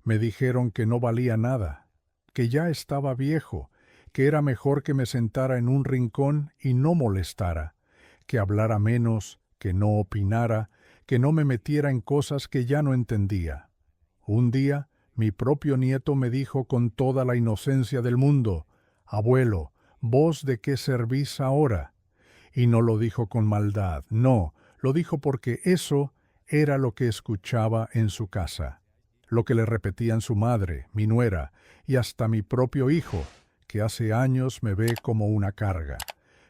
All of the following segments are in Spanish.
Me dijeron que no valía nada, que ya estaba viejo, que era mejor que me sentara en un rincón y no molestara, que hablara menos, que no opinara, que no me metiera en cosas que ya no entendía. Un día, mi propio nieto me dijo con toda la inocencia del mundo: «Abuelo, ¿vos de qué servís ahora?». Y no lo dijo con maldad, no, lo dijo porque eso era lo que escuchaba en su casa, lo que le repetían su madre, mi nuera, y hasta mi propio hijo, que hace años me ve como una carga.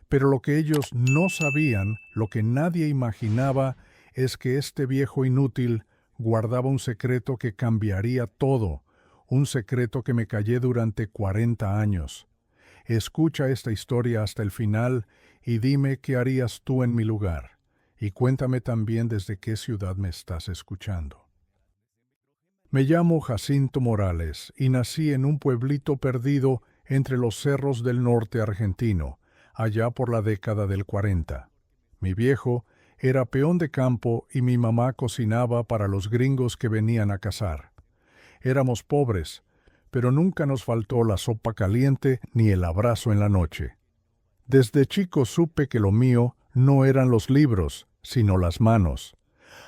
Pero lo que ellos no sabían, lo que nadie imaginaba, es que este viejo inútil guardaba un secreto que cambiaría todo, un secreto que me callé durante 40 años. Escucha esta historia hasta el final y dime qué harías tú en mi lugar. Y cuéntame también desde qué ciudad me estás escuchando. Me llamo Jacinto Morales y nací en un pueblito perdido entre los cerros del norte argentino, allá por la década del 40. Mi viejo era peón de campo y mi mamá cocinaba para los gringos que venían a cazar. Éramos pobres, pero nunca nos faltó la sopa caliente ni el abrazo en la noche. Desde chico supe que lo mío no eran los libros, sino las manos.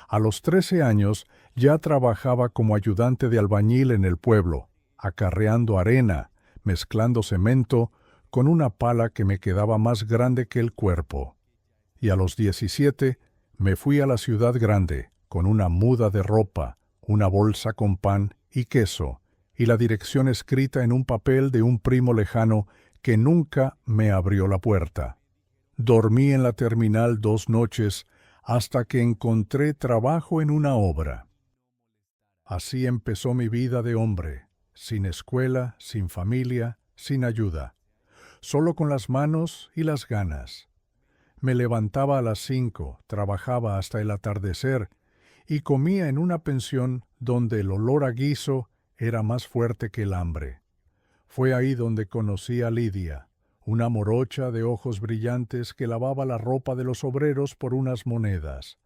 A los 13 años ya trabajaba como ayudante de albañil en el pueblo, acarreando arena, mezclando cemento, con una pala que me quedaba más grande que el cuerpo. Y a los 17 me fui a la ciudad grande, con una muda de ropa, una bolsa con pan y queso, y la dirección escrita en un papel de un primo lejano que nunca me abrió la puerta. Dormí en la terminal 2 noches hasta que encontré trabajo en una obra. Así empezó mi vida de hombre, sin escuela, sin familia, sin ayuda, solo con las manos y las ganas. Me levantaba a las 5, trabajaba hasta el atardecer y comía en una pensión donde el olor a guiso era más fuerte que el hambre. Fue ahí donde conocí a Lidia, una morocha de ojos brillantes que lavaba la ropa de los obreros por unas monedas.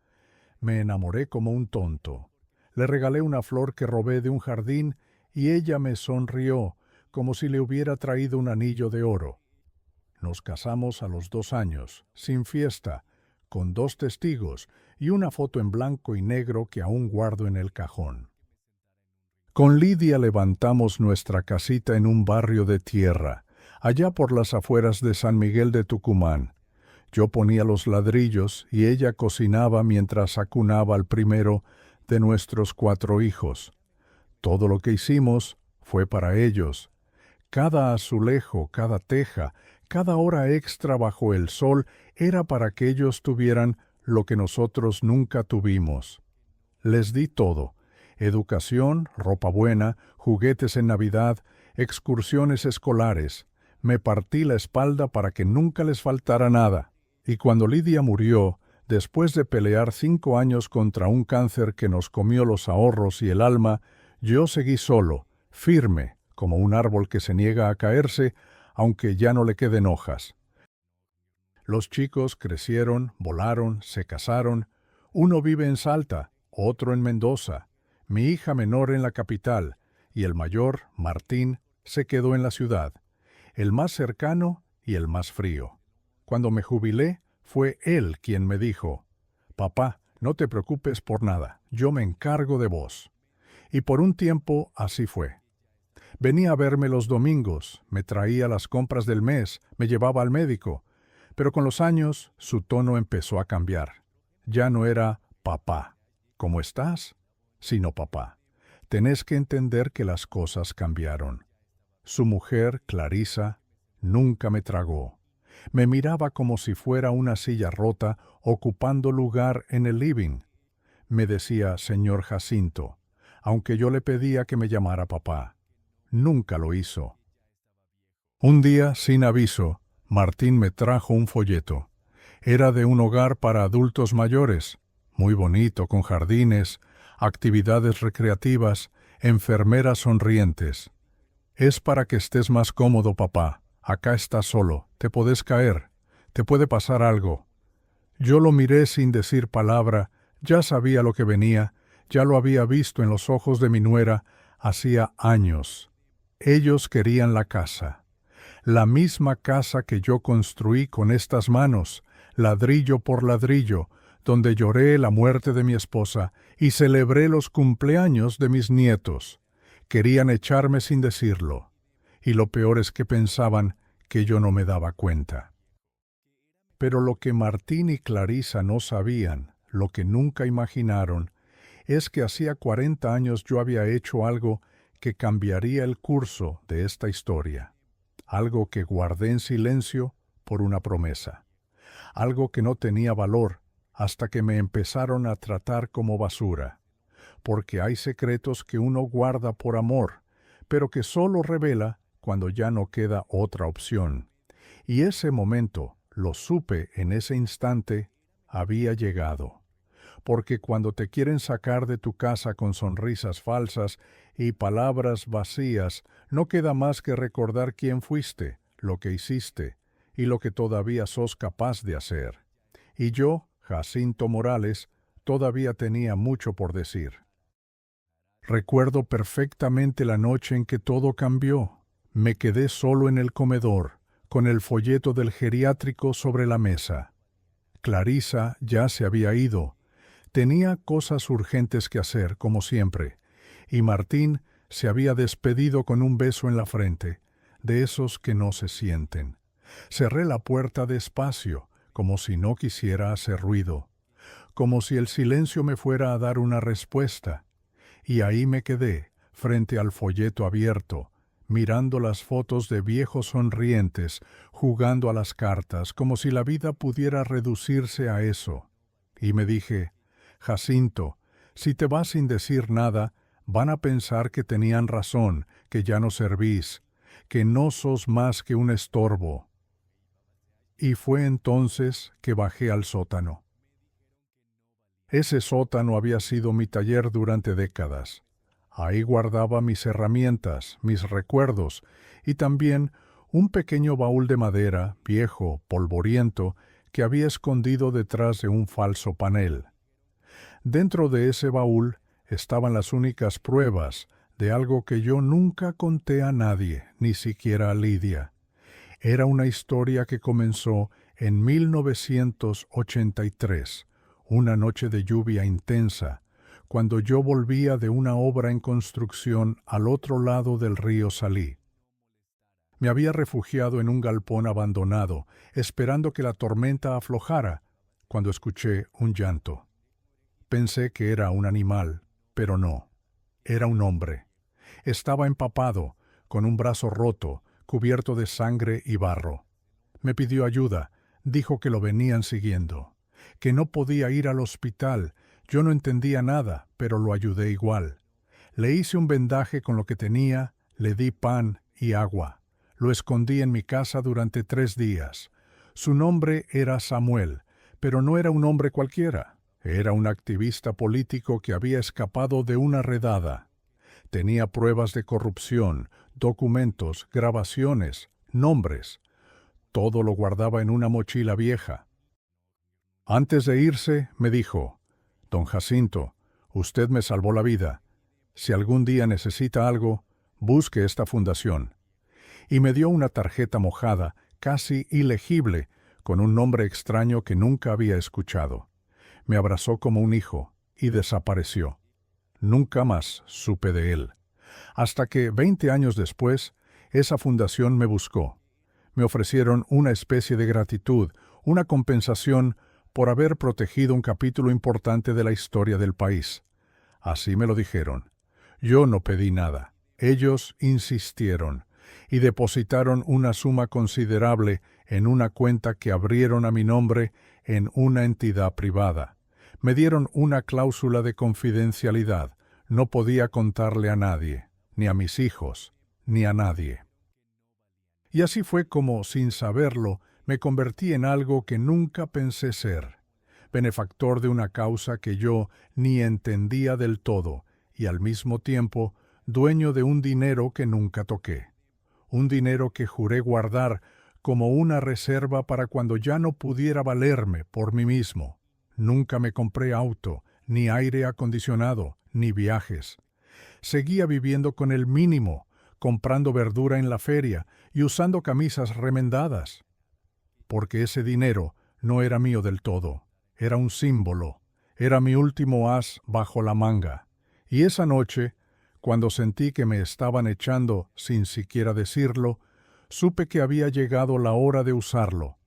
Me enamoré como un tonto. Le regalé una flor que robé de un jardín y ella me sonrió como si le hubiera traído un anillo de oro. Nos casamos a los 2 años, sin fiesta, con 2 testigos y una foto en blanco y negro que aún guardo en el cajón. Con Lidia levantamos nuestra casita en un barrio de tierra, allá por las afueras de San Miguel de Tucumán. Yo ponía los ladrillos y ella cocinaba mientras acunaba al primero de nuestros 4 hijos. Todo lo que hicimos fue para ellos. Cada azulejo, cada teja, cada hora extra bajo el sol era para que ellos tuvieran lo que nosotros nunca tuvimos. Les di todo: educación, ropa buena, juguetes en Navidad, excursiones escolares. Me partí la espalda para que nunca les faltara nada. Y cuando Lidia murió, después de pelear 5 años contra un cáncer que nos comió los ahorros y el alma, yo seguí solo, firme, como un árbol que se niega a caerse, aunque ya no le queden hojas. Los chicos crecieron, volaron, se casaron. Uno vive en Salta, otro en Mendoza, mi hija menor en la capital, y el mayor, Martín, se quedó en la ciudad, el más cercano y el más frío. Cuando me jubilé, fue él quien me dijo: «Papá, no te preocupes por nada, yo me encargo de vos». Y por un tiempo así fue. Venía a verme los domingos, me traía las compras del mes, me llevaba al médico, pero con los años su tono empezó a cambiar. Ya no era «papá, ¿cómo estás?», sino «papá, tenés que entender que las cosas cambiaron». Su mujer, Clarisa, nunca me tragó. Me miraba como si fuera una silla rota ocupando lugar en el living. Me decía «señor Jacinto», aunque yo le pedía que me llamara papá. Nunca lo hizo. Un día, sin aviso, Martín me trajo un folleto. Era de un hogar para adultos mayores, muy bonito, con jardines, actividades recreativas, enfermeras sonrientes. «Es para que estés más cómodo, papá. Acá estás solo, te podés caer, te puede pasar algo». Yo lo miré sin decir palabra, ya sabía lo que venía, ya lo había visto en los ojos de mi nuera, Hacía años. Ellos querían la misma casa que yo construí con estas manos, ladrillo por ladrillo, donde lloré la muerte de mi esposa y celebré los cumpleaños de mis nietos. Querían echarme sin decirlo, y lo peor es que pensaban que yo no me daba cuenta. Pero lo que Martín y Clarisa no sabían, lo que nunca imaginaron, es que hacía 40 años yo había hecho algo que cambiaría el curso de esta historia, algo que guardé en silencio por una promesa, algo que no tenía valor hasta que me empezaron a tratar como basura, porque hay secretos que uno guarda por amor, pero que solo revela cuando ya no queda otra opción. Y ese momento, lo supe en ese instante, había llegado. Porque cuando te quieren sacar de tu casa con sonrisas falsas y palabras vacías, no queda más que recordar quién fuiste, lo que hiciste y lo que todavía sos capaz de hacer. Y yo, Jacinto Morales, todavía tenía mucho por decir. Recuerdo perfectamente la noche en que todo cambió. Me quedé solo en el comedor, con el folleto del geriátrico sobre la mesa. Clarisa ya se había ido. Tenía cosas urgentes que hacer, como siempre, y Martín se había despedido con un beso en la frente, de esos que no se sienten. Cerré la puerta despacio, como si no quisiera hacer ruido, como si el silencio me fuera a dar una respuesta, y ahí me quedé, frente al folleto abierto, mirando las fotos de viejos sonrientes, jugando a las cartas, como si la vida pudiera reducirse a eso. Y me dije, Jacinto, si te vas sin decir nada, van a pensar que tenían razón, que ya no servís, que no sos más que un estorbo. Y fue entonces que bajé al sótano. Ese sótano había sido mi taller durante décadas. Ahí guardaba mis herramientas, mis recuerdos, y también un pequeño baúl de madera, viejo, polvoriento, que había escondido detrás de un falso panel. Dentro de ese baúl estaban las únicas pruebas de algo que yo nunca conté a nadie, ni siquiera a Lidia. Era una historia que comenzó en 1983, una noche de lluvia intensa, cuando yo volvía de una obra en construcción al otro lado del río Salí. Me había refugiado en un galpón abandonado, esperando que la tormenta aflojara, cuando escuché un llanto. Pensé que era un animal, pero no. Era un hombre. Estaba empapado, con un brazo roto, cubierto de sangre y barro. Me pidió ayuda, dijo que lo venían siguiendo, que no podía ir al hospital. Yo no entendía nada, pero lo ayudé igual. Le hice un vendaje con lo que tenía, le di pan y agua. Lo escondí en mi casa durante 3 días. Su nombre era Samuel, pero no era un hombre cualquiera. Era un activista político que había escapado de una redada. Tenía pruebas de corrupción, documentos, grabaciones, nombres. Todo lo guardaba en una mochila vieja. Antes de irse, me dijo, «Don Jacinto, usted me salvó la vida. Si algún día necesita algo, busque esta fundación». Y me dio una tarjeta mojada, casi ilegible, con un nombre extraño que nunca había escuchado. Me abrazó como un hijo y desapareció. Nunca más supe de él. Hasta que, 20 años después, esa fundación me buscó. Me ofrecieron una especie de gratitud, una compensación por haber protegido un capítulo importante de la historia del país. Así me lo dijeron. Yo no pedí nada. Ellos insistieron y depositaron una suma considerable en una cuenta que abrieron a mi nombre en una entidad privada. Me dieron una cláusula de confidencialidad. No podía contarle a nadie, ni a mis hijos, ni a nadie. Y así fue como, sin saberlo, me convertí en algo que nunca pensé ser, benefactor de una causa que yo ni entendía del todo, y al mismo tiempo dueño de un dinero que nunca toqué. Un dinero que juré guardar como una reserva para cuando ya no pudiera valerme por mí mismo. Nunca me compré auto, ni aire acondicionado, ni viajes. Seguía viviendo con el mínimo, comprando verdura en la feria y usando camisas remendadas. Porque ese dinero no era mío del todo, era un símbolo, era mi último as bajo la manga. Y esa noche, cuando sentí que me estaban echando sin siquiera decirlo, supe que había llegado la hora de usarlo.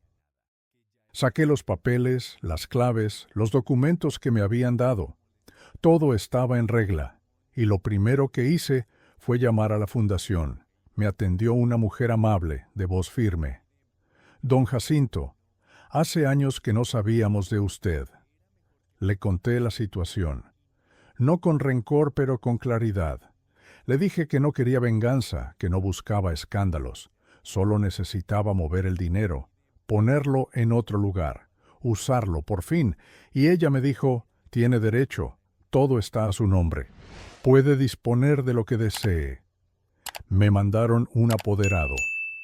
Saqué los papeles, las claves, los documentos que me habían dado. Todo estaba en regla, y lo primero que hice fue llamar a la fundación. Me atendió una mujer amable, de voz firme. Don Jacinto, hace años que no sabíamos de usted. Le conté la situación. No con rencor, pero con claridad. Le dije que no quería venganza, que no buscaba escándalos. Solo necesitaba mover el dinero, ponerlo en otro lugar, usarlo por fin, y ella me dijo, tiene derecho, todo está a su nombre. Puede disponer de lo que desee. Me mandaron un apoderado,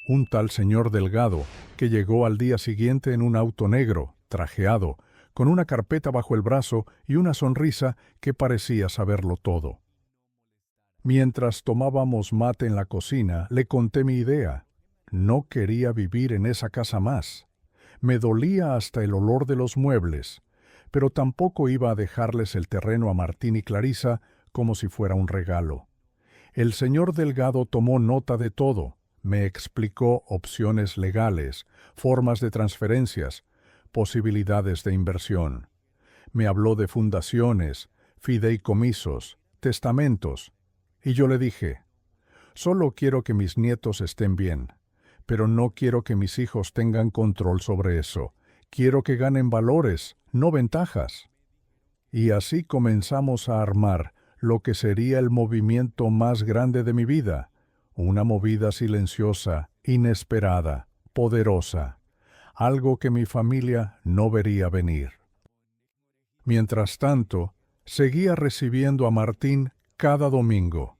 un tal señor Delgado, que llegó al día siguiente en un auto negro, trajeado, con una carpeta bajo el brazo y una sonrisa que parecía saberlo todo. Mientras tomábamos mate en la cocina, le conté mi idea. No quería vivir en esa casa más. Me dolía hasta el olor de los muebles, pero tampoco iba a dejarles el terreno a Martín y Clarisa como si fuera un regalo. El señor Delgado tomó nota de todo, me explicó opciones legales, formas de transferencias, posibilidades de inversión. Me habló de fundaciones, fideicomisos, testamentos, y yo le dije, solo quiero que mis nietos estén bien, pero no quiero que mis hijos tengan control sobre eso. Quiero que ganen valores, no ventajas. Y así comenzamos a armar lo que sería el movimiento más grande de mi vida, una movida silenciosa, inesperada, poderosa, algo que mi familia no vería venir. Mientras tanto, seguía recibiendo a Martín cada domingo.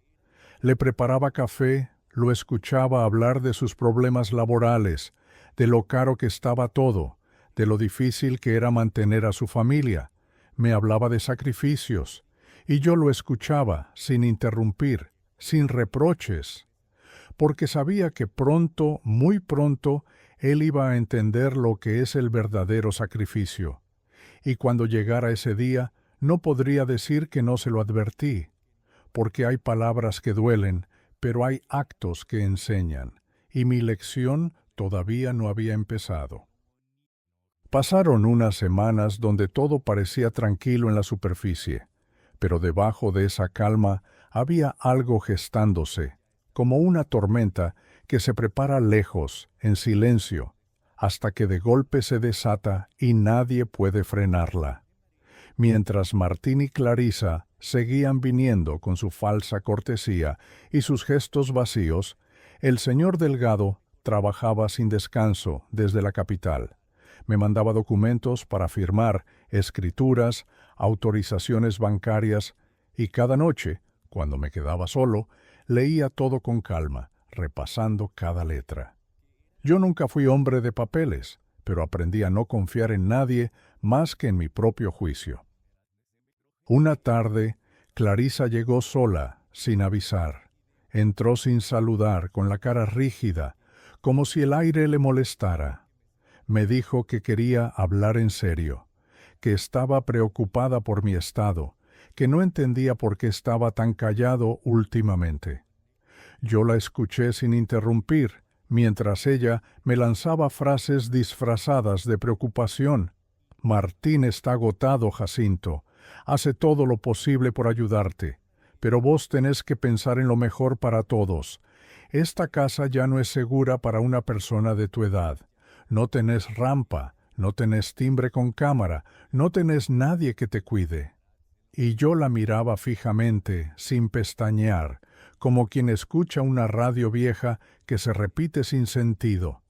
Le preparaba café, lo escuchaba hablar de sus problemas laborales, de lo caro que estaba todo, de lo difícil que era mantener a su familia. Me hablaba de sacrificios, y yo lo escuchaba sin interrumpir, sin reproches, porque sabía que pronto, muy pronto, él iba a entender lo que es el verdadero sacrificio. Y cuando llegara ese día, no podría decir que no se lo advertí, porque hay palabras que duelen, pero hay actos que enseñan, y mi lección todavía no había empezado. Pasaron unas semanas donde todo parecía tranquilo en la superficie, pero debajo de esa calma había algo gestándose, como una tormenta que se prepara lejos, en silencio, hasta que de golpe se desata y nadie puede frenarla. Mientras Martín y Clarisa seguían viniendo con su falsa cortesía y sus gestos vacíos, el señor Delgado trabajaba sin descanso desde la capital. Me mandaba documentos para firmar, escrituras, autorizaciones bancarias, y cada noche, cuando me quedaba solo, leía todo con calma, repasando cada letra. Yo nunca fui hombre de papeles, pero aprendí a no confiar en nadie más que en mi propio juicio. Una tarde, Clarisa llegó sola, sin avisar. Entró sin saludar, con la cara rígida, como si el aire le molestara. Me dijo que quería hablar en serio, que estaba preocupada por mi estado, que no entendía por qué estaba tan callado últimamente. Yo la escuché sin interrumpir, mientras ella me lanzaba frases disfrazadas de preocupación. Martín está agotado, Jacinto. Hace todo lo posible por ayudarte, pero vos tenés que pensar en lo mejor para todos. Esta casa ya no es segura para una persona de tu edad. No tenés rampa, no tenés timbre con cámara, no tenés nadie que te cuide. Y yo la miraba fijamente, sin pestañear, como quien escucha una radio vieja que se repite sin sentido.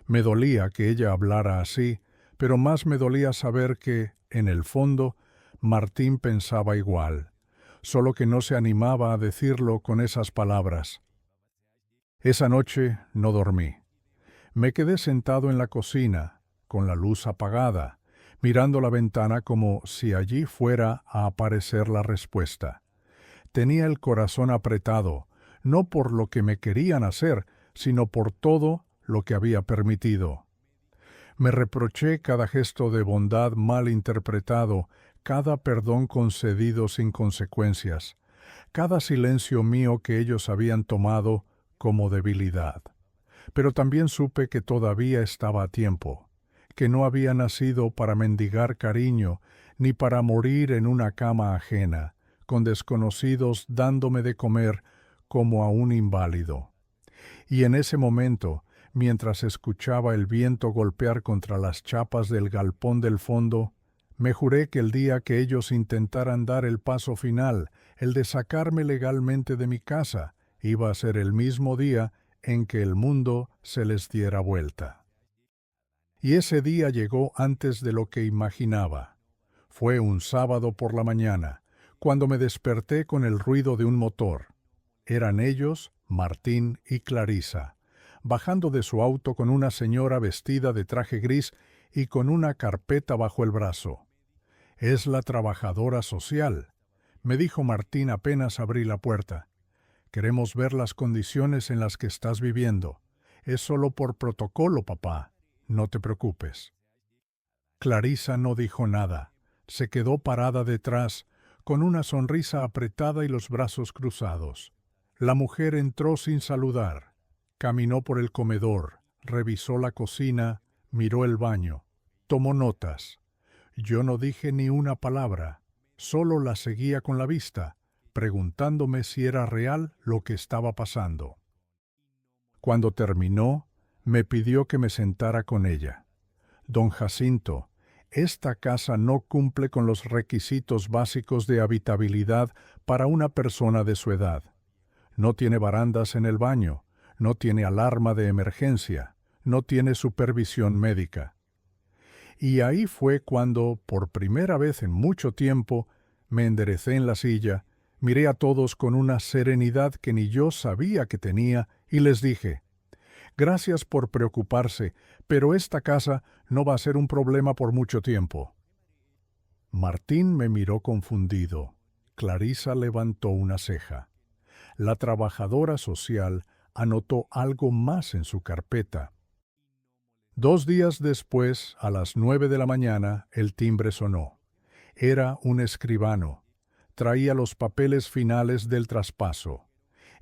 Me dolía que ella hablara así, pero más me dolía saber que, en el fondo, Martín pensaba igual, solo que no se animaba a decirlo con esas palabras. Esa noche no dormí. Me quedé sentado en la cocina, con la luz apagada, mirando la ventana como si allí fuera a aparecer la respuesta. Tenía el corazón apretado, no por lo que me querían hacer, sino por todo lo que había permitido. Me reproché cada gesto de bondad mal interpretado, cada perdón concedido sin consecuencias, cada silencio mío que ellos habían tomado como debilidad. Pero también supe que todavía estaba a tiempo, que no había nacido para mendigar cariño, ni para morir en una cama ajena, con desconocidos dándome de comer como a un inválido. Y en ese momento, mientras escuchaba el viento golpear contra las chapas del galpón del fondo, me juré que el día que ellos intentaran dar el paso final, el de sacarme legalmente de mi casa, iba a ser el mismo día en que el mundo se les diera vuelta. Y ese día llegó antes de lo que imaginaba. Fue un sábado por la mañana, cuando me desperté con el ruido de un motor. Eran ellos, Martín y Clarisa, bajando de su auto con una señora vestida de traje gris y con una carpeta bajo el brazo. «Es la trabajadora social», me dijo Martín apenas abrí la puerta. «Queremos ver las condiciones en las que estás viviendo. Es solo por protocolo, papá. No te preocupes». Clarisa no dijo nada. Se quedó parada detrás, con una sonrisa apretada y los brazos cruzados. La mujer entró sin saludar. Caminó por el comedor, revisó la cocina, miró el baño, tomó notas. Yo no dije ni una palabra, solo la seguía con la vista, preguntándome si era real lo que estaba pasando. Cuando terminó, me pidió que me sentara con ella. «Don Jacinto, esta casa no cumple con los requisitos básicos de habitabilidad para una persona de su edad. No tiene barandas en el baño, no tiene alarma de emergencia, no tiene supervisión médica». Y ahí fue cuando, por primera vez en mucho tiempo, me enderecé en la silla, miré a todos con una serenidad que ni yo sabía que tenía y les dije: «Gracias por preocuparse, pero esta casa no va a ser un problema por mucho tiempo». Martín me miró confundido. Clarisa levantó una ceja. La trabajadora social anotó algo más en su carpeta. 2 días después, a las 9 de la mañana, el timbre sonó. Era un escribano. Traía los papeles finales del traspaso.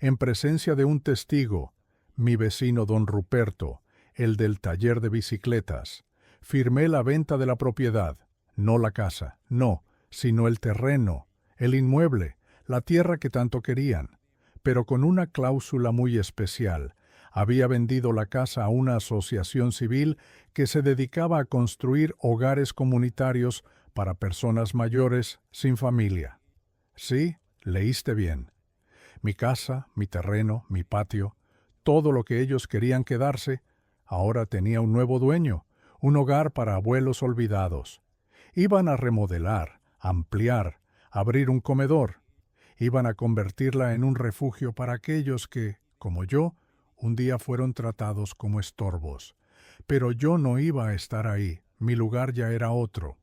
En presencia de un testigo, mi vecino don Ruperto, el del taller de bicicletas, firmé la venta de la propiedad, no la casa, no, sino el terreno, el inmueble, la tierra que tanto querían, pero con una cláusula muy especial. Había vendido la casa a una asociación civil que se dedicaba a construir hogares comunitarios para personas mayores sin familia. Sí, leíste bien. Mi casa, mi terreno, mi patio, todo lo que ellos querían quedarse, ahora tenía un nuevo dueño, un hogar para abuelos olvidados. Iban a remodelar, ampliar, abrir un comedor. Iban a convertirla en un refugio para aquellos que, como yo, un día fueron tratados como estorbos. Pero yo no iba a estar ahí, mi lugar ya era otro.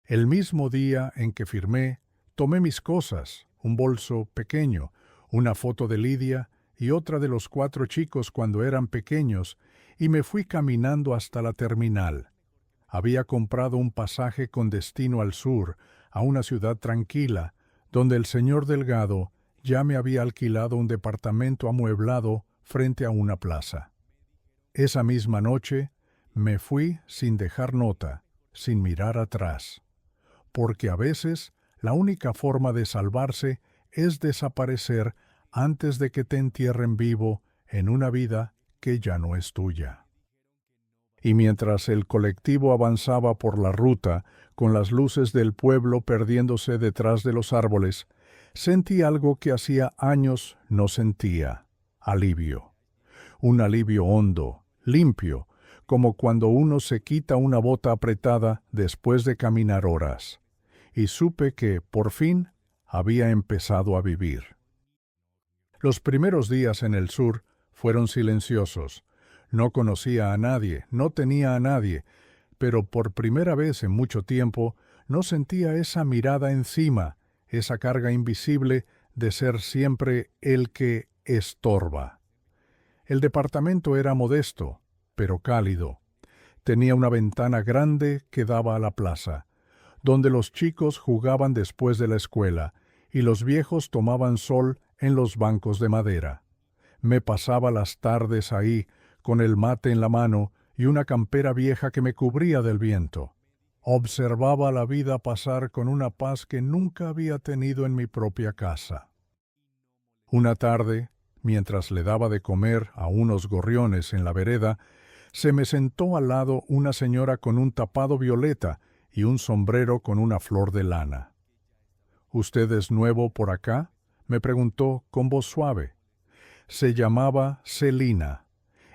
El mismo día en que firmé, tomé mis cosas, un bolso pequeño, una foto de Lidia y otra de los 4 chicos cuando eran pequeños, y me fui caminando hasta la terminal. Había comprado un pasaje con destino al sur, a una ciudad tranquila, donde el señor Delgado ya me había alquilado un departamento amueblado frente a una plaza. Esa misma noche me fui sin dejar nota, sin mirar atrás, porque a veces la única forma de salvarse es desaparecer antes de que te entierren vivo en una vida que ya no es tuya. Y mientras el colectivo avanzaba por la ruta, con las luces del pueblo perdiéndose detrás de los árboles, sentí algo que hacía años no sentía: alivio. Un alivio hondo, limpio, como cuando uno se quita una bota apretada después de caminar horas. Y supe que, por fin, había empezado a vivir. Los primeros días en el sur fueron silenciosos. No conocía a nadie, no tenía a nadie, pero por primera vez en mucho tiempo no sentía esa mirada encima, esa carga invisible de ser siempre el que estorba. El departamento era modesto, pero cálido. Tenía una ventana grande que daba a la plaza, donde los chicos jugaban después de la escuela y los viejos tomaban sol en los bancos de madera. Me pasaba las tardes ahí, con el mate en la mano y una campera vieja que me cubría del viento. Observaba la vida pasar con una paz que nunca había tenido en mi propia casa. Una tarde, mientras le daba de comer a unos gorriones en la vereda, se me sentó al lado una señora con un tapado violeta y un sombrero con una flor de lana. —¿Usted es nuevo por acá? —me preguntó con voz suave. Se llamaba Celina.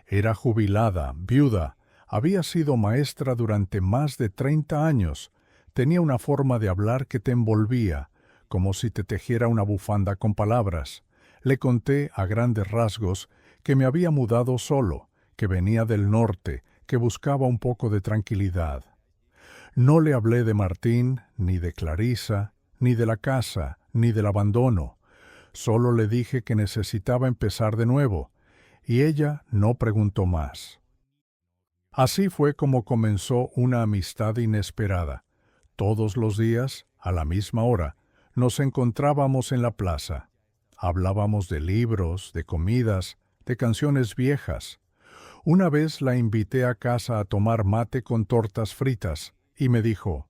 Era jubilada, viuda, había sido maestra durante más de 30 años. Tenía una forma de hablar que te envolvía, como si te tejiera una bufanda con palabras. Le conté a grandes rasgos que me había mudado solo, que venía del norte, que buscaba un poco de tranquilidad. No le hablé de Martín, ni de Clarisa, ni de la casa, ni del abandono. Solo le dije que necesitaba empezar de nuevo, y ella no preguntó más. Así fue como comenzó una amistad inesperada. Todos los días, a la misma hora, nos encontrábamos en la plaza. Hablábamos de libros, de comidas, de canciones viejas. Una vez la invité a casa a tomar mate con tortas fritas, y me dijo: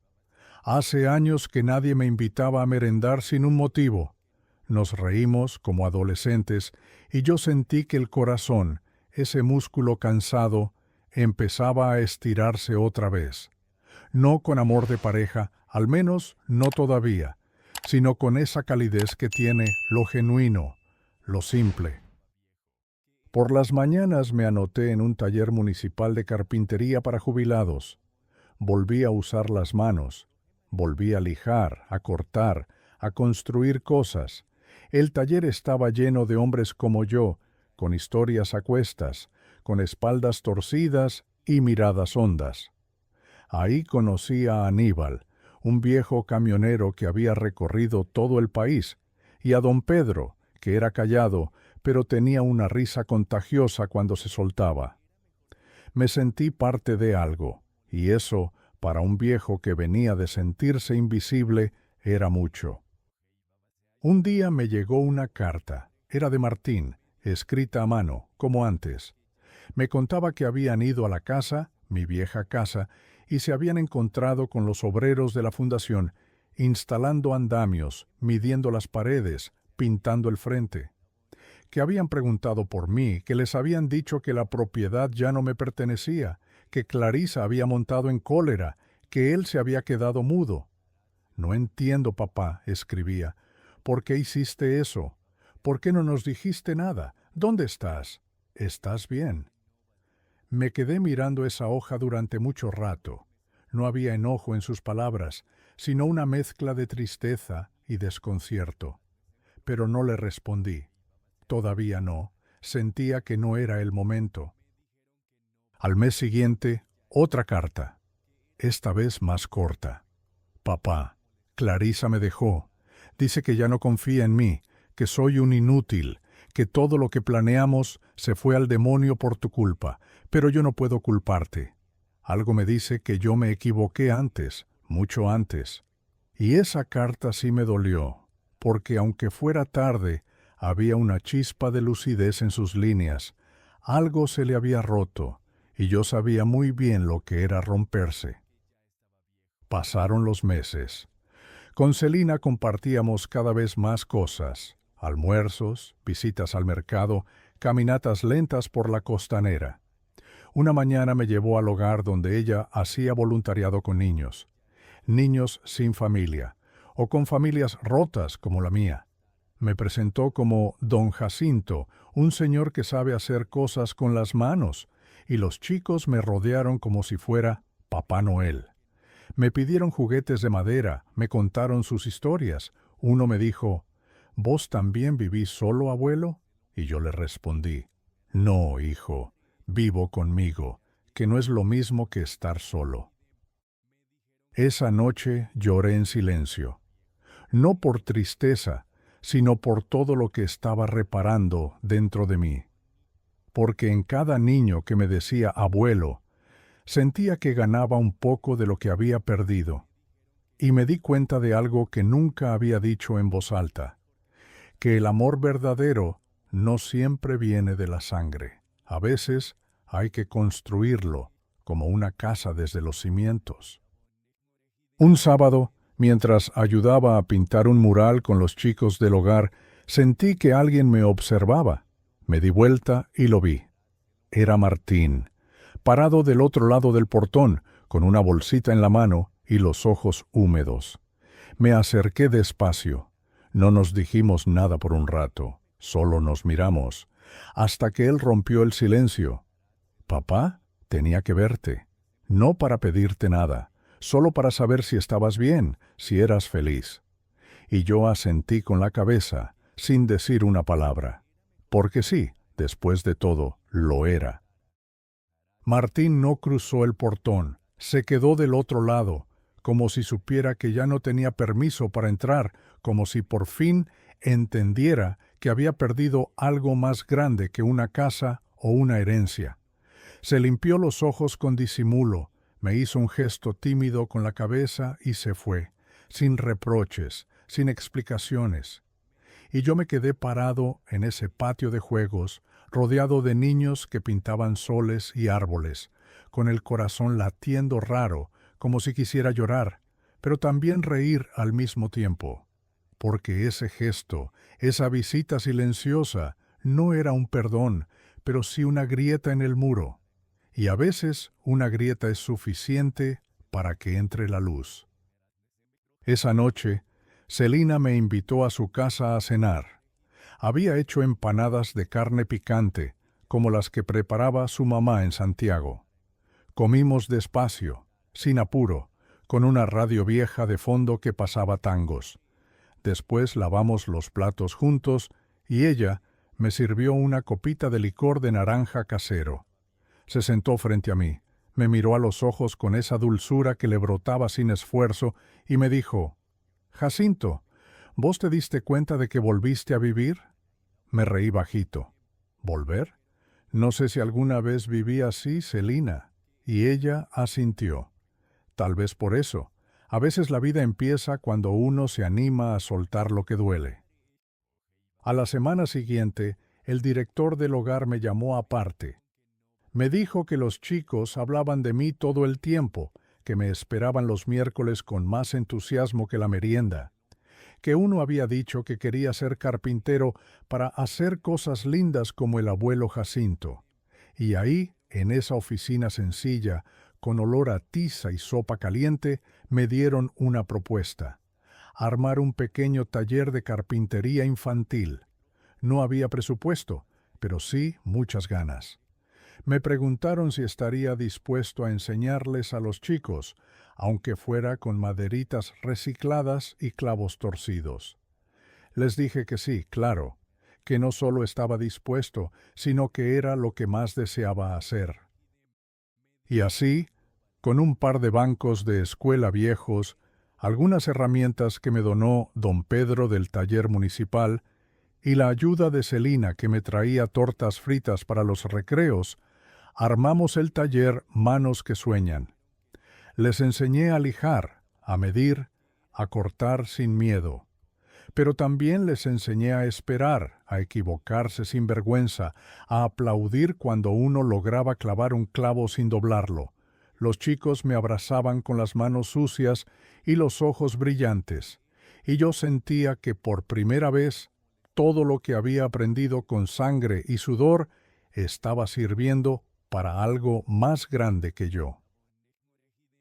«Hace años que nadie me invitaba a merendar sin un motivo». Nos reímos como adolescentes, y yo sentí que el corazón, ese músculo cansado, empezaba a estirarse otra vez. No con amor de pareja, al menos no todavía, sino con esa calidez que tiene lo genuino, lo simple. Por las mañanas me anoté en un taller municipal de carpintería para jubilados. Volví a usar las manos, volví a lijar, a cortar, a construir cosas. El taller estaba lleno de hombres como yo, con historias a cuestas, con espaldas torcidas y miradas hondas. Ahí conocí a Aníbal, un viejo camionero que había recorrido todo el país, y a don Pedro, que era callado, pero tenía una risa contagiosa cuando se soltaba. Me sentí parte de algo, y eso, para un viejo que venía de sentirse invisible, era mucho. Un día me llegó una carta. Era de Martín, escrita a mano, como antes. Me contaba que habían ido a la casa, mi vieja casa, y se habían encontrado con los obreros de la fundación, instalando andamios, midiendo las paredes, pintando el frente. Que habían preguntado por mí, que les habían dicho que la propiedad ya no me pertenecía, que Clarisa había montado en cólera, que él se había quedado mudo. «No entiendo, papá», escribía. «¿Por qué hiciste eso? ¿Por qué no nos dijiste nada? ¿Dónde estás? ¿Estás bien?» Me quedé mirando esa hoja durante mucho rato. No había enojo en sus palabras, sino una mezcla de tristeza y desconcierto. Pero no le respondí. Todavía no. Sentía que no era el momento. Al mes siguiente, otra carta. Esta vez más corta. «Papá, Clarisa me dejó. Dice que ya no confía en mí, que soy un inútil, que todo lo que planeamos se fue al demonio por tu culpa, pero yo no puedo culparte. Algo me dice que yo me equivoqué antes, mucho antes». Y esa carta sí me dolió, porque aunque fuera tarde, había una chispa de lucidez en sus líneas. Algo se le había roto, y yo sabía muy bien lo que era romperse. Pasaron los meses. Con Celina compartíamos cada vez más cosas: almuerzos, visitas al mercado, caminatas lentas por la costanera. Una mañana me llevó al hogar donde ella hacía voluntariado con niños. Niños sin familia, o con familias rotas como la mía. Me presentó como don Jacinto, un señor que sabe hacer cosas con las manos, y los chicos me rodearon como si fuera Papá Noel. Me pidieron juguetes de madera, me contaron sus historias. Uno me dijo: «¿Vos también vivís solo, abuelo?» Y yo le respondí: «No, hijo, vivo conmigo, que no es lo mismo que estar solo». Esa noche lloré en silencio. No por tristeza, sino por todo lo que estaba reparando dentro de mí. Porque en cada niño que me decía abuelo, sentía que ganaba un poco de lo que había perdido. Y me di cuenta de algo que nunca había dicho en voz alta, que el amor verdadero no siempre viene de la sangre. A veces hay que construirlo, como una casa desde los cimientos. Un sábado, mientras ayudaba a pintar un mural con los chicos del hogar, sentí que alguien me observaba. Me di vuelta y lo vi. Era Martín, parado del otro lado del portón, con una bolsita en la mano y los ojos húmedos. Me acerqué despacio. No nos dijimos nada por un rato, solo nos miramos, hasta que él rompió el silencio. «Papá, tenía que verte, no para pedirte nada, solo para saber si estabas bien, si eras feliz». Y yo asentí con la cabeza, sin decir una palabra, porque sí, después de todo, lo era. Martín no cruzó el portón, se quedó del otro lado, como si supiera que ya no tenía permiso para entrar, como si por fin entendiera que había perdido algo más grande que una casa o una herencia. Se limpió los ojos con disimulo, me hizo un gesto tímido con la cabeza y se fue, sin reproches, sin explicaciones. Y yo me quedé parado en ese patio de juegos, rodeado de niños que pintaban soles y árboles, con el corazón latiendo raro, como si quisiera llorar, pero también reír al mismo tiempo. Porque ese gesto, esa visita silenciosa, no era un perdón, pero sí una grieta en el muro. Y a veces una grieta es suficiente para que entre la luz. Esa noche, Celina me invitó a su casa a cenar. Había hecho empanadas de carne picante, como las que preparaba su mamá en Santiago. Comimos despacio, sin apuro, con una radio vieja de fondo que pasaba tangos. Después lavamos los platos juntos y ella me sirvió una copita de licor de naranja casero. Se sentó frente a mí, me miró a los ojos con esa dulzura que le brotaba sin esfuerzo y me dijo: «Jacinto, ¿vos te diste cuenta de que volviste a vivir?» Me reí bajito. «¿Volver? No sé si alguna vez viví así, Celina». Y ella asintió. Tal vez por eso. A veces la vida empieza cuando uno se anima a soltar lo que duele. A la semana siguiente, el director del hogar me llamó aparte. Me dijo que los chicos hablaban de mí todo el tiempo, que me esperaban los miércoles con más entusiasmo que la merienda, que uno había dicho que quería ser carpintero para hacer cosas lindas como el abuelo Jacinto. Y ahí, en esa oficina sencilla, con olor a tiza y sopa caliente, me dieron una propuesta: armar un pequeño taller de carpintería infantil. No había presupuesto, pero sí muchas ganas. Me preguntaron si estaría dispuesto a enseñarles a los chicos, aunque fuera con maderitas recicladas y clavos torcidos. Les dije que sí, claro, que no solo estaba dispuesto, sino que era lo que más deseaba hacer. Y así, con un par de bancos de escuela viejos, algunas herramientas que me donó don Pedro del taller municipal y la ayuda de Celina que me traía tortas fritas para los recreos, armamos el taller Manos que Sueñan. Les enseñé a lijar, a medir, a cortar sin miedo. Pero también les enseñé a esperar, a equivocarse sin vergüenza, a aplaudir cuando uno lograba clavar un clavo sin doblarlo. Los chicos me abrazaban con las manos sucias y los ojos brillantes, y yo sentía que por primera vez todo lo que había aprendido con sangre y sudor estaba sirviendo para algo más grande que yo.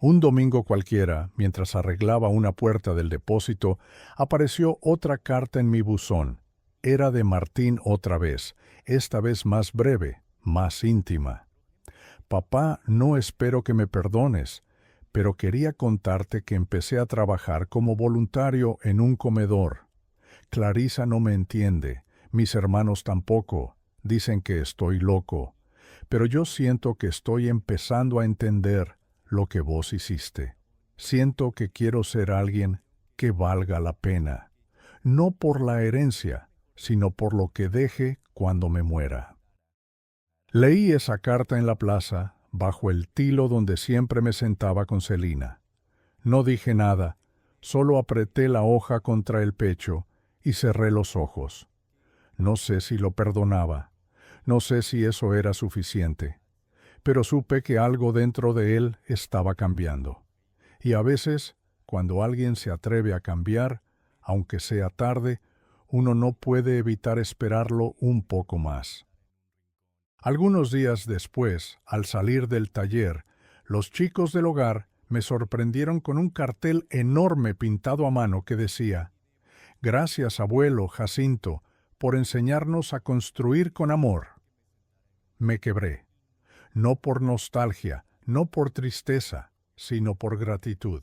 Un domingo cualquiera, mientras arreglaba una puerta del depósito, apareció otra carta en mi buzón. Era de Martín otra vez, esta vez más breve, más íntima. «Papá, no espero que me perdones, pero quería contarte que empecé a trabajar como voluntario en un comedor. Clarisa no me entiende, mis hermanos tampoco, dicen que estoy loco, pero yo siento que estoy empezando a entender lo que vos hiciste. Siento que quiero ser alguien que valga la pena. no por la herencia, sino por lo que deje cuando me muera. Leí esa carta en la plaza, bajo el tilo donde siempre me sentaba con Celina. No dije nada, solo apreté la hoja contra el pecho y cerré los ojos. No sé si lo perdonaba, no sé si eso era suficiente, pero supe que algo dentro de él estaba cambiando. Y a veces, cuando alguien se atreve a cambiar, aunque sea tarde, uno no puede evitar esperarlo un poco más. Algunos días después, al salir del taller, los chicos del hogar me sorprendieron con un cartel enorme pintado a mano que decía: «Gracias, abuelo Jacinto, por enseñarnos a construir con amor». Me quebré, no por nostalgia, no por tristeza, sino por gratitud,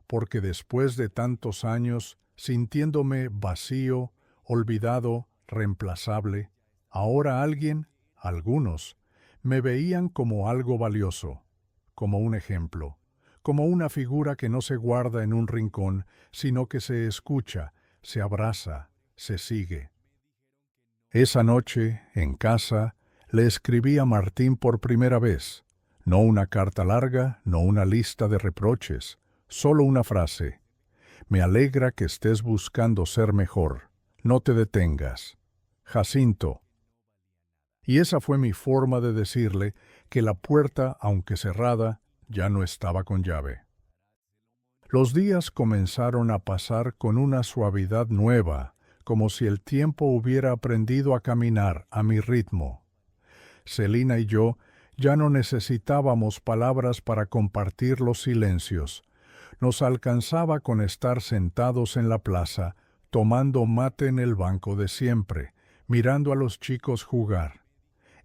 porque después de tantos años, sintiéndome vacío, olvidado, reemplazable, ahora algunos, me veían como algo valioso, como un ejemplo, como una figura que no se guarda en un rincón, sino que se escucha, se abraza, se sigue. Esa noche, en casa, le escribí a Martín por primera vez, no una carta larga, no una lista de reproches, solo una frase: «Me alegra que estés buscando ser mejor. No te detengas. Jacinto». Y esa fue mi forma de decirle que la puerta, aunque cerrada, ya no estaba con llave. Los días comenzaron a pasar con una suavidad nueva, como si el tiempo hubiera aprendido a caminar a mi ritmo. Celina y yo ya no necesitábamos palabras para compartir los silencios. Nos alcanzaba con estar sentados en la plaza, tomando mate en el banco de siempre, mirando a los chicos jugar.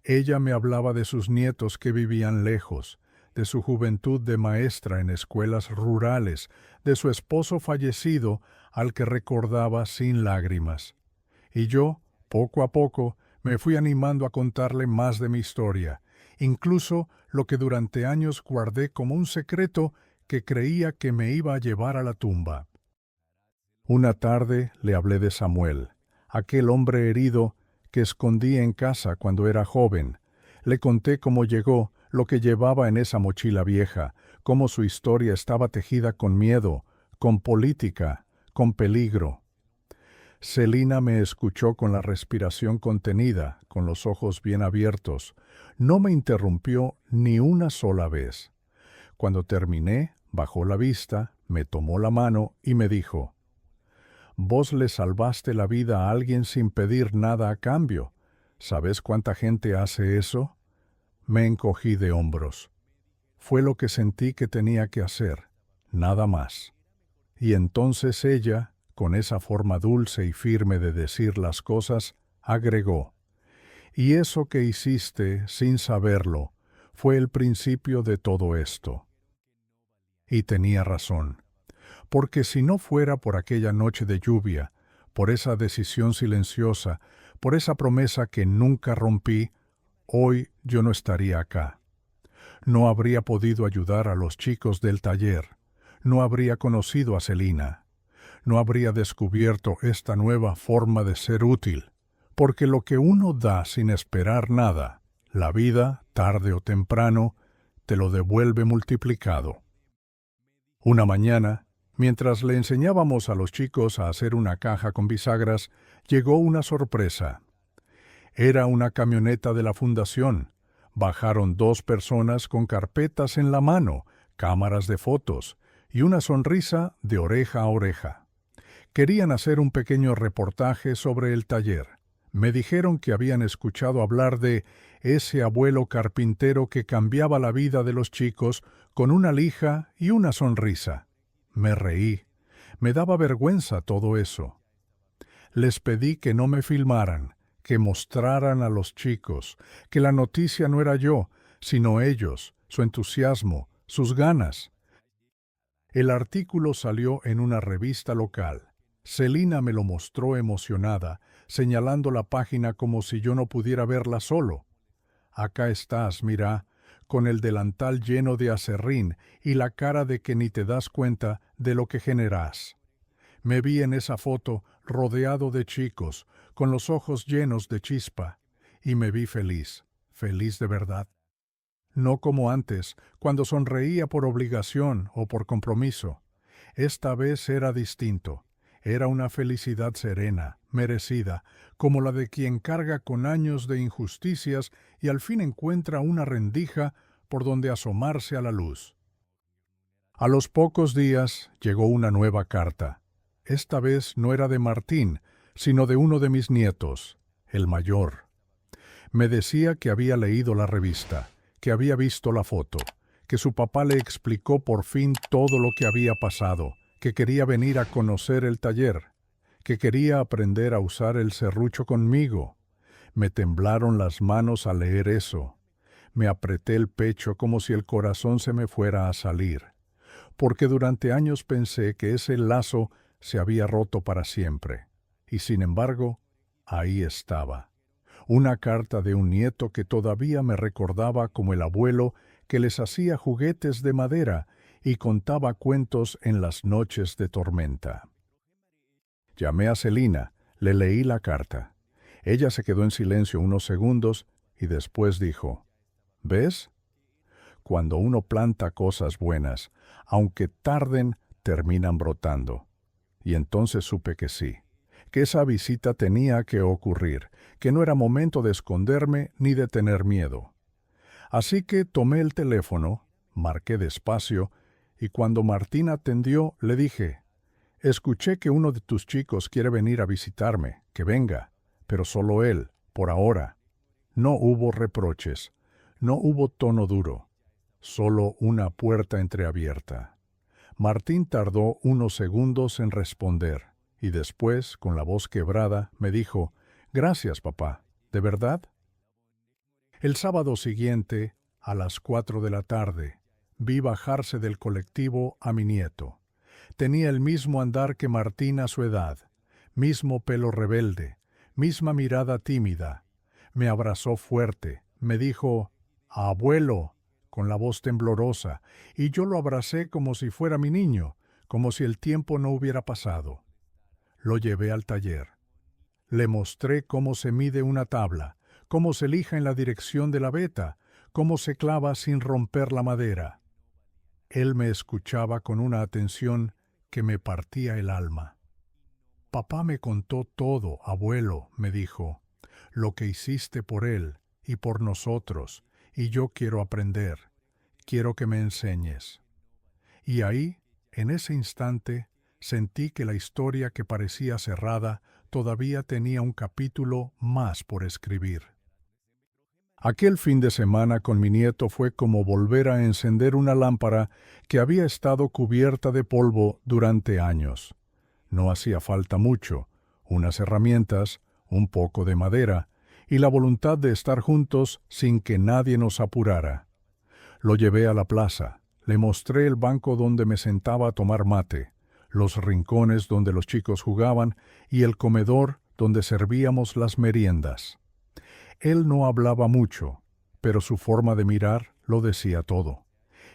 Ella me hablaba de sus nietos que vivían lejos, de su juventud de maestra en escuelas rurales, de su esposo fallecido al que recordaba sin lágrimas. Y yo, poco a poco, me fui animando a contarle más de mi historia, incluso lo que durante años guardé como un secreto que creía que me iba a llevar a la tumba. Una tarde le hablé de Samuel, aquel hombre herido que escondí en casa cuando era joven. Le conté cómo llegó, lo que llevaba en esa mochila vieja, cómo su historia estaba tejida con miedo, con política, con peligro. Celina me escuchó con la respiración contenida, con los ojos bien abiertos. No me interrumpió ni una sola vez. Cuando terminé, bajó la vista, me tomó la mano y me dijo: «Vos le salvaste la vida a alguien sin pedir nada a cambio. ¿Sabes cuánta gente hace eso?». Me encogí de hombros. Fue lo que sentí que tenía que hacer, nada más. Y entonces ella, con esa forma dulce y firme de decir las cosas, agregó: «Y eso que hiciste sin saberlo fue el principio de todo esto». Y tenía razón, porque si no fuera por aquella noche de lluvia, por esa decisión silenciosa, por esa promesa que nunca rompí, hoy yo no estaría acá. No habría podido ayudar a los chicos del taller, no habría conocido a Celina, no habría descubierto esta nueva forma de ser útil, porque lo que uno da sin esperar nada, la vida, tarde o temprano, te lo devuelve multiplicado. Una mañana, mientras le enseñábamos a los chicos a hacer una caja con bisagras, llegó una sorpresa. Era una camioneta de la fundación. Bajaron 2 personas con carpetas en la mano, cámaras de fotos y una sonrisa de oreja a oreja. Querían hacer un pequeño reportaje sobre el taller. Me dijeron que habían escuchado hablar de ese abuelo carpintero que cambiaba la vida de los chicos con una lija y una sonrisa. Me reí. Me daba vergüenza todo eso. Les pedí que no me filmaran, que mostraran a los chicos, que la noticia no era yo, sino ellos, su entusiasmo, sus ganas. El artículo salió en una revista local. Celina me lo mostró emocionada, señalando la página como si yo no pudiera verla solo. «Acá estás, mira, con el delantal lleno de aserrín y la cara de que ni te das cuenta de lo que generas». Me vi en esa foto rodeado de chicos, con los ojos llenos de chispa, y me vi feliz, feliz de verdad. No como antes, cuando sonreía por obligación o por compromiso. Esta vez era distinto. Era una felicidad serena, merecida, como la de quien carga con años de injusticias y al fin encuentra una rendija por donde asomarse a la luz. A los pocos días llegó una nueva carta. Esta vez no era de Martín, sino de uno de mis nietos, el mayor. Me decía que había leído la revista, que había visto la foto, que su papá le explicó por fin todo lo que había pasado, que quería venir a conocer el taller, que quería aprender a usar el serrucho conmigo. Me temblaron las manos al leer eso. Me apreté el pecho como si el corazón se me fuera a salir, porque durante años pensé que ese lazo se había roto para siempre. Y sin embargo, ahí estaba. Una carta de un nieto que todavía me recordaba como el abuelo que les hacía juguetes de madera y contaba cuentos en las noches de tormenta. Llamé a Celina, le leí la carta. Ella se quedó en silencio unos segundos y después dijo, ¿ves? Cuando uno planta cosas buenas, aunque tarden, terminan brotando. Y entonces supe que sí, que esa visita tenía que ocurrir, que no era momento de esconderme ni de tener miedo. Así que tomé el teléfono, marqué despacio, y cuando Martín atendió, le dije, escuché que uno de tus chicos quiere venir a visitarme, que venga, pero solo él, por ahora. No hubo reproches, no hubo tono duro, solo una puerta entreabierta. Martín tardó unos segundos en responder, y después, con la voz quebrada, me dijo, «Gracias, papá, ¿de verdad?» El sábado siguiente, a las 4 de la tarde, vi bajarse del colectivo a mi nieto. Tenía el mismo andar que Martín a su edad, mismo pelo rebelde, misma mirada tímida. Me abrazó fuerte, me dijo, «Abuelo», con la voz temblorosa, y yo lo abracé como si fuera mi niño, como si el tiempo no hubiera pasado. Lo llevé al taller. Le mostré cómo se mide una tabla, cómo se lija en la dirección de la veta, cómo se clava sin romper la madera. Él me escuchaba con una atención que me partía el alma. «Papá me contó todo, abuelo», me dijo, «lo que hiciste por él y por nosotros, y yo quiero aprender, quiero que me enseñes». Y ahí, en ese instante, sentí que la historia que parecía cerrada todavía tenía un capítulo más por escribir. Aquel fin de semana con mi nieto fue como volver a encender una lámpara que había estado cubierta de polvo durante años. No hacía falta mucho, unas herramientas, un poco de madera y la voluntad de estar juntos sin que nadie nos apurara. Lo llevé a la plaza, le mostré el banco donde me sentaba a tomar mate, los rincones donde los chicos jugaban y el comedor donde servíamos las meriendas. Él no hablaba mucho, pero su forma de mirar lo decía todo.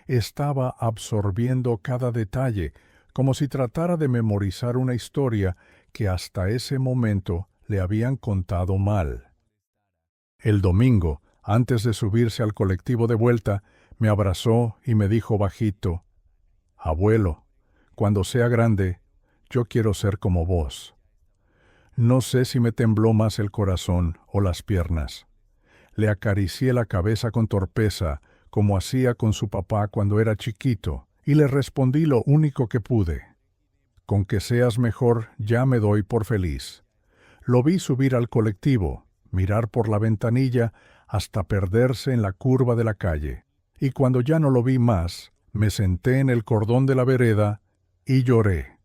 Estaba absorbiendo cada detalle, como si tratara de memorizar una historia que hasta ese momento le habían contado mal. El domingo, antes de subirse al colectivo de vuelta, me abrazó y me dijo bajito, «Abuelo, cuando sea grande, yo quiero ser como vos». No sé si me tembló más el corazón o las piernas. Le acaricié la cabeza con torpeza, como hacía con su papá cuando era chiquito, y le respondí lo único que pude. «Con que seas mejor, ya me doy por feliz». Lo vi subir al colectivo, mirar por la ventanilla hasta perderse en la curva de la calle, y cuando ya no lo vi más, me senté en el cordón de la vereda y lloré.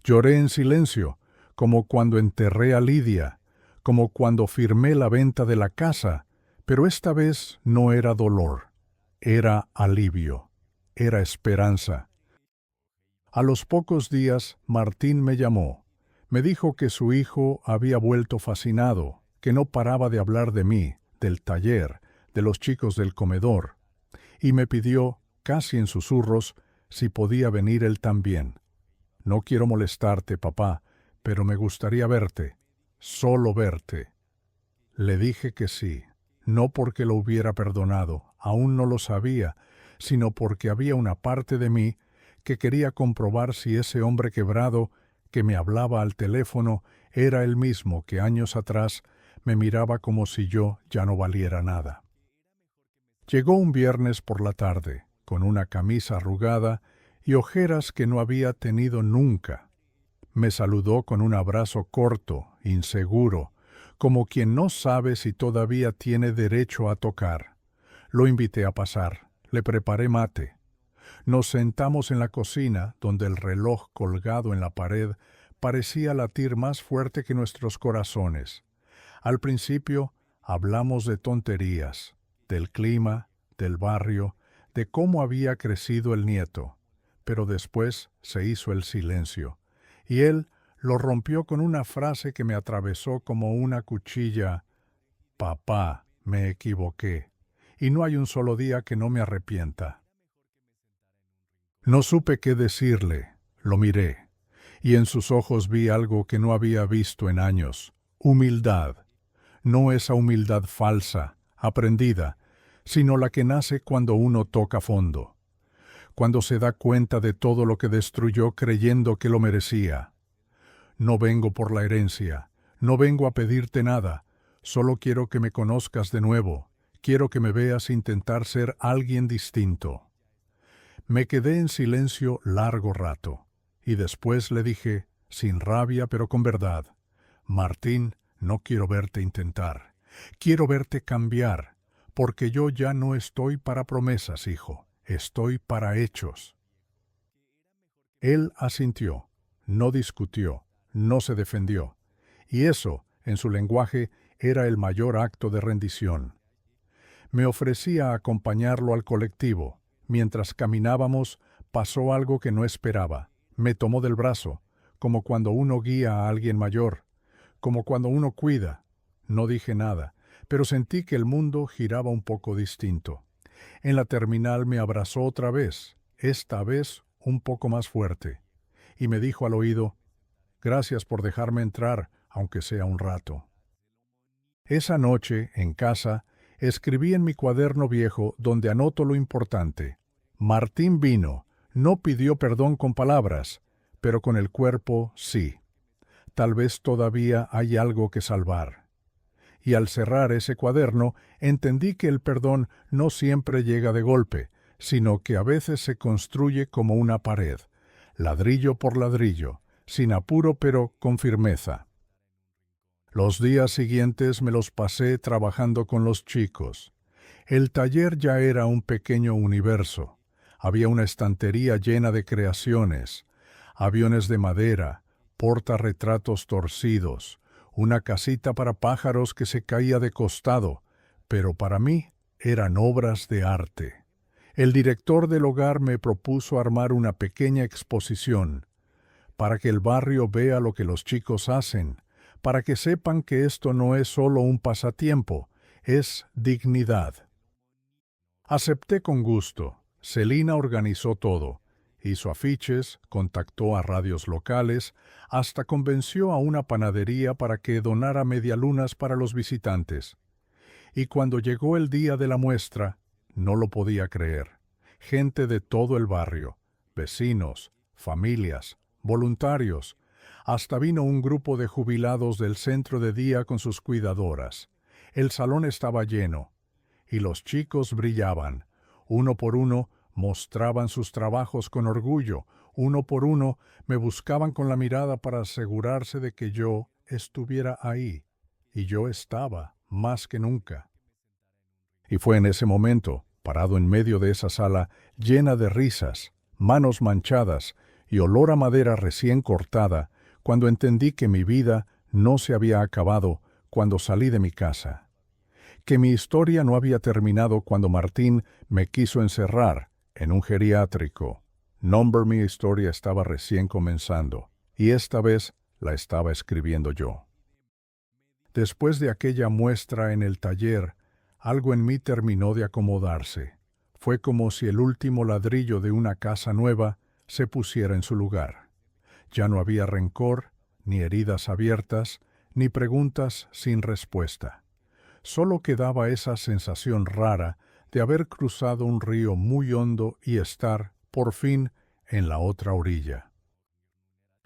Lloré en silencio, como cuando enterré a Lidia, como cuando firmé la venta de la casa, pero esta vez no era dolor, era alivio, era esperanza. A los pocos días, Martín me llamó. Me dijo que su hijo había vuelto fascinado, que no paraba de hablar de mí, del taller, de los chicos del comedor, y me pidió, casi en susurros, si podía venir él también. «No quiero molestarte, papá, pero me gustaría verte, solo verte. Le dije que sí, no porque lo hubiera perdonado, aún no lo sabía, sino porque había una parte de mí que quería comprobar si ese hombre quebrado que me hablaba al teléfono era el mismo que años atrás me miraba como si yo ya no valiera nada. Llegó un viernes por la tarde, con una camisa arrugada y ojeras que no había tenido nunca. Me saludó con un abrazo corto, inseguro, como quien no sabe si todavía tiene derecho a tocar. Lo invité a pasar, le preparé mate. Nos sentamos en la cocina, donde el reloj colgado en la pared parecía latir más fuerte que nuestros corazones. Al principio hablamos de tonterías, del clima, del barrio, de cómo había crecido el nieto, pero después se hizo el silencio, y él lo rompió con una frase que me atravesó como una cuchilla. Papá, me equivoqué, y no hay un solo día que no me arrepienta. No supe qué decirle, lo miré, y en sus ojos vi algo que no había visto en años: humildad. No esa humildad falsa, aprendida, sino la que nace cuando uno toca fondo, cuando se da cuenta de todo lo que destruyó creyendo que lo merecía. No vengo por la herencia, no vengo a pedirte nada, solo quiero que me conozcas de nuevo, quiero que me veas intentar ser alguien distinto. Me quedé en silencio largo rato, y después le dije, sin rabia pero con verdad: Martín, no quiero verte intentar, quiero verte cambiar, porque yo ya no estoy para promesas, hijo, estoy para hechos. Él asintió, no discutió, no se defendió, y eso, en su lenguaje, era el mayor acto de rendición. Me ofrecí a acompañarlo al colectivo. Mientras caminábamos, pasó algo que no esperaba. Me tomó del brazo, como cuando uno guía a alguien mayor, como cuando uno cuida. No dije nada, pero sentí que el mundo giraba un poco distinto. En la terminal me abrazó otra vez, esta vez un poco más fuerte, y me dijo al oído: «Gracias por dejarme entrar, aunque sea un rato». Esa noche, en casa, escribí en mi cuaderno viejo donde anoto lo importante: Martín vino, no pidió perdón con palabras, pero con el cuerpo sí. Tal vez todavía hay algo que salvar. Y al cerrar ese cuaderno, entendí que el perdón no siempre llega de golpe, sino que a veces se construye como una pared, ladrillo por ladrillo, sin apuro pero con firmeza. Los días siguientes me los pasé trabajando con los chicos. El taller ya era un pequeño universo. Había una estantería llena de creaciones, aviones de madera, portarretratos torcidos, una casita para pájaros que se caía de costado, pero para mí eran obras de arte. El director del hogar me propuso armar una pequeña exposición, para que el barrio vea lo que los chicos hacen, para que sepan que esto no es solo un pasatiempo, es dignidad. Acepté con gusto. Celina organizó todo. Hizo afiches, contactó a radios locales, hasta convenció a una panadería para que donara medialunas para los visitantes. Y cuando llegó el día de la muestra, no lo podía creer. Gente de todo el barrio, vecinos, familias, voluntarios, hasta vino un grupo de jubilados del centro de día con sus cuidadoras. El salón estaba lleno, y los chicos brillaban. Uno por uno mostraban sus trabajos con orgullo, uno por uno me buscaban con la mirada para asegurarse de que yo estuviera ahí, y yo estaba, más que nunca. Y fue en ese momento, parado en medio de esa sala llena de risas, manos manchadas y olor a madera recién cortada, cuando entendí que mi vida no se había acabado cuando salí de mi casa, que mi historia no había terminado cuando Martín me quiso encerrar en un geriátrico. Mi historia estaba recién comenzando, y esta vez la estaba escribiendo yo. Después de aquella muestra en el taller, algo en mí terminó de acomodarse. Fue como si el último ladrillo de una casa nueva se pusiera en su lugar. Ya no había rencor, ni heridas abiertas, ni preguntas sin respuesta. Solo quedaba esa sensación rara de haber cruzado un río muy hondo y estar, por fin, en la otra orilla.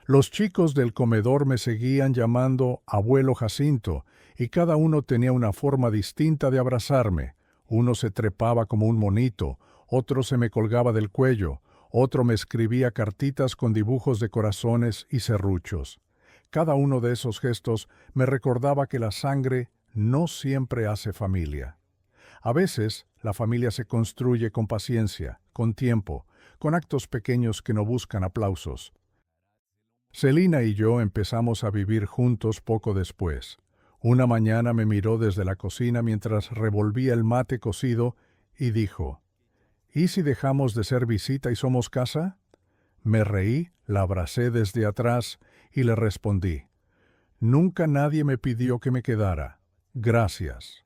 Los chicos del comedor me seguían llamando abuelo Jacinto, y cada uno tenía una forma distinta de abrazarme. Uno se trepaba como un monito, otro se me colgaba del cuello, otro me escribía cartitas con dibujos de corazones y serruchos. Cada uno de esos gestos me recordaba que la sangre no siempre hace familia. A veces, la familia se construye con paciencia, con tiempo, con actos pequeños que no buscan aplausos. Celina y yo empezamos a vivir juntos poco después. Una mañana me miró desde la cocina mientras revolvía el mate cocido y dijo: ¿Y si dejamos de ser visita y somos casa? Me reí, la abracé desde atrás y le respondí: Nunca nadie me pidió que me quedara. Gracias.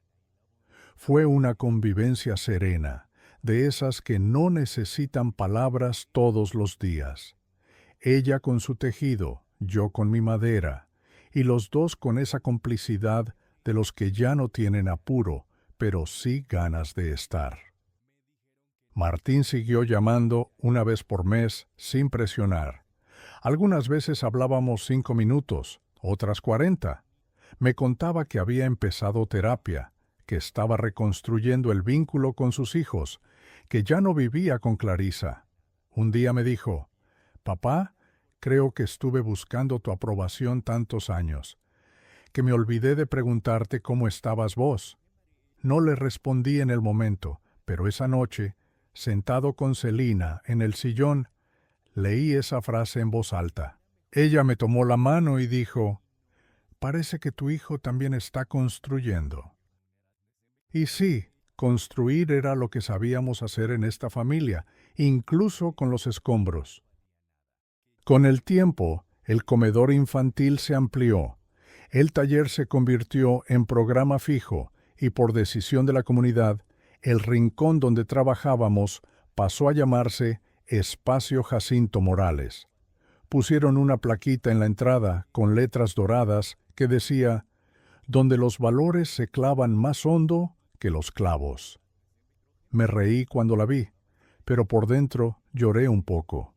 Fue una convivencia serena, de esas que no necesitan palabras todos los días. Ella con su tejido, yo con mi madera, y los dos con esa complicidad de los que ya no tienen apuro, pero sí ganas de estar. Martín siguió llamando una vez por mes, sin presionar. Algunas veces hablábamos 5 minutos, otras 40. Me contaba que había empezado terapia, que estaba reconstruyendo el vínculo con sus hijos, que ya no vivía con Clarisa. Un día me dijo: «Papá, creo que estuve buscando tu aprobación tantos años, que me olvidé de preguntarte cómo estabas vos». No le respondí en el momento, pero esa noche, sentado con Celina en el sillón, leí esa frase en voz alta. Ella me tomó la mano y dijo: «Parece que tu hijo también está construyendo». Y sí, construir era lo que sabíamos hacer en esta familia, incluso con los escombros. Con el tiempo, el comedor infantil se amplió. El taller se convirtió en programa fijo y, por decisión de la comunidad, el rincón donde trabajábamos pasó a llamarse Espacio Jacinto Morales. Pusieron una plaquita en la entrada con letras doradas que decía: «Donde los valores se clavan más hondo que los clavos». Me reí cuando la vi, pero por dentro lloré un poco,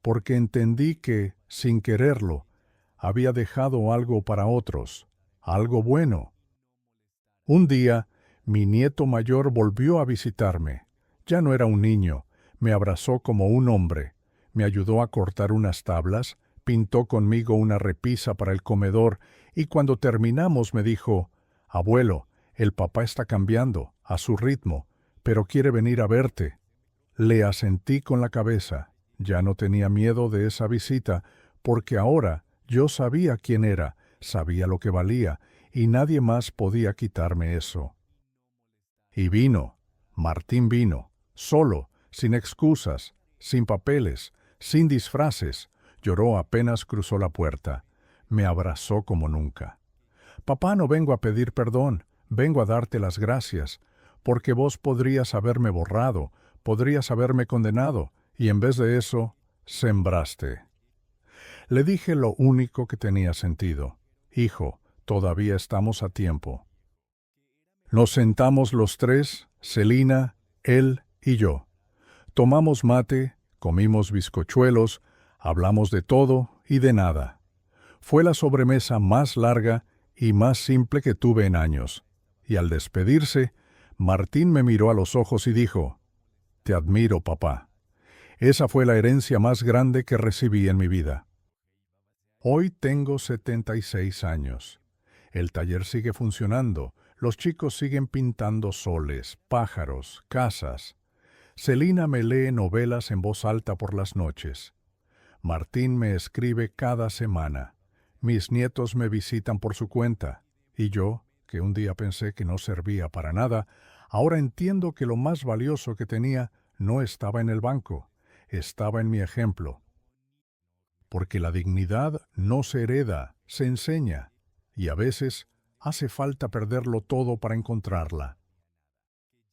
porque entendí que, sin quererlo, había dejado algo para otros, algo bueno. Un día, mi nieto mayor volvió a visitarme. Ya no era un niño, me abrazó como un hombre, me ayudó a cortar unas tablas, pintó conmigo una repisa para el comedor y cuando terminamos me dijo: «Abuelo, el papá está cambiando, a su ritmo, pero quiere venir a verte». Le asentí con la cabeza. Ya no tenía miedo de esa visita, porque ahora yo sabía quién era, sabía lo que valía, y nadie más podía quitarme eso. Y vino, Martín vino, solo, sin excusas, sin papeles, sin disfraces. Lloró apenas cruzó la puerta. Me abrazó como nunca. «Papá, no vengo a pedir perdón, vengo a darte las gracias, porque vos podrías haberme borrado, podrías haberme condenado, y en vez de eso, sembraste». Le dije lo único que tenía sentido: «Hijo, todavía estamos a tiempo». Nos sentamos los tres, Celina, él y yo. Tomamos mate, comimos bizcochuelos, hablamos de todo y de nada. Fue la sobremesa más larga y más simple que tuve en años. Y al despedirse, Martín me miró a los ojos y dijo: «Te admiro, papá. Esa fue la herencia más grande que recibí en mi vida». Hoy tengo 76 años. El taller sigue funcionando, los chicos siguen pintando soles, pájaros, casas. Celina me lee novelas en voz alta por las noches. Martín me escribe cada semana. Mis nietos me visitan por su cuenta. Y yo, que un día pensé que no servía para nada, ahora entiendo que lo más valioso que tenía no estaba en el banco, estaba en mi ejemplo. Porque la dignidad no se hereda, se enseña, y a veces hace falta perderlo todo para encontrarla.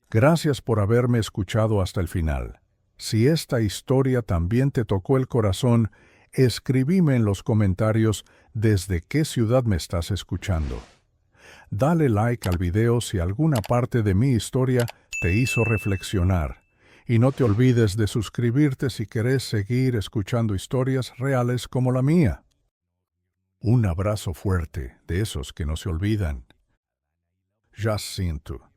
Gracias por haberme escuchado hasta el final. Si esta historia también te tocó el corazón, Escribime en los comentarios desde qué ciudad me estás escuchando. Dale like al video si alguna parte de mi historia te hizo reflexionar. Y no te olvides de suscribirte si querés seguir escuchando historias reales como la mía. Un abrazo fuerte, de esos que no se olvidan. Jacinto.